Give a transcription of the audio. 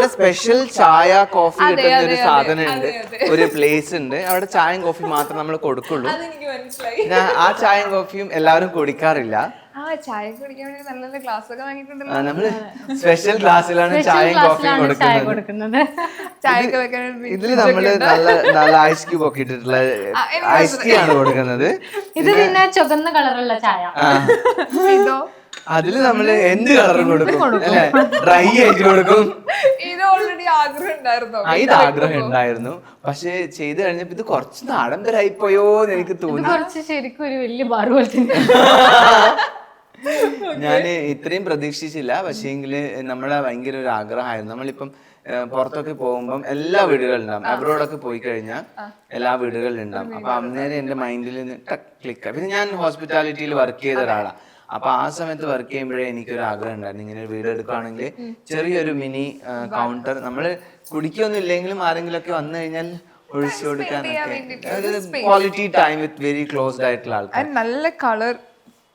ഇവിടെ സ്പെഷ്യൽ ചായ കോഫി കിട്ടുന്ന ഒരു സാധനം ഉണ്ട്, ഒരു പ്ലേസ് ഉണ്ട്. അവിടെ ചായയും കോഫി മാത്രം നമ്മൾ കൊടുക്കുള്ളൂ. ആ ചായയും കോഫിയും എല്ലാവരും കുടിക്കാറില്ല. നമ്മള് സ്പെഷ്യൽ ഗ്ലാസ്സിലാണ് ചായയും കോഫിയും കൊടുക്കുന്നത്. ഇതില് നമ്മള് നല്ല ഐസ് ക്യൂബ് ഒക്കെ ഇട്ടിട്ടുള്ള ഐസ് ടീ ആണ് കൊടുക്കുന്നത്. ഇത് പിന്നെ ചുവന്ന കളറുള്ള ചായ. അതില് നമ്മള് എന്ത് കളറും കൊടുക്കും അല്ലെ, ഡ്രൈ ആയിട്ട് കൊടുക്കും. ഇത് ഓൾറെഡി ആഗ്രഹം ഉണ്ടായിരുന്നു. ഇത് ആഗ്രഹം ഉണ്ടായിരുന്നു, പക്ഷെ ചെയ്ത് കഴിഞ്ഞപ്പോ ഇത് കുറച്ച് ആഡംബരായി പോയോന്ന് എനിക്ക് തോന്നി. കുറച്ച് ശരിക്കും ഒരു വലിയ ബാർ പോലെ തന്നെ. ഞാന് ഇത്രയും പ്രതീക്ഷിച്ചില്ല. പക്ഷേങ്കില് നമ്മളെ ഭയങ്കര ഒരു ആഗ്രഹമായിരുന്നു. നമ്മളിപ്പം പുറത്തൊക്കെ പോകുമ്പോൾ എല്ലാ വീടുകളിലുണ്ടാവും, അബ്രോഡൊക്കെ പോയി കഴിഞ്ഞാൽ എല്ലാ വീടുകളിലുണ്ടാവും. അപ്പൊ അന്നേരം എന്റെ മൈൻഡിൽ ക്ലിക്ക്. പിന്നെ ഞാൻ ഹോസ്പിറ്റാലിറ്റിയിൽ വർക്ക് ചെയ്ത ഒരാളാണ്. അപ്പൊ ആ സമയത്ത് വർക്ക് ചെയ്യുമ്പോഴേ എനിക്കൊരു ആഗ്രഹം ഉണ്ടായിരുന്നു, ഇങ്ങനെ ഒരു വീട് എടുക്കുകയാണെങ്കിൽ ചെറിയൊരു മിനി കൗണ്ടർ, നമ്മള് കുടിക്കൊന്നും ഇല്ലെങ്കിലും ആരെങ്കിലും ഒക്കെ വന്നു കഴിഞ്ഞാൽ ഒഴിച്ചു കൊടുക്കാനൊക്കെ, quality time with very closed ആയിട്ടുള്ള ആൾക്കാർ. നല്ല കളർ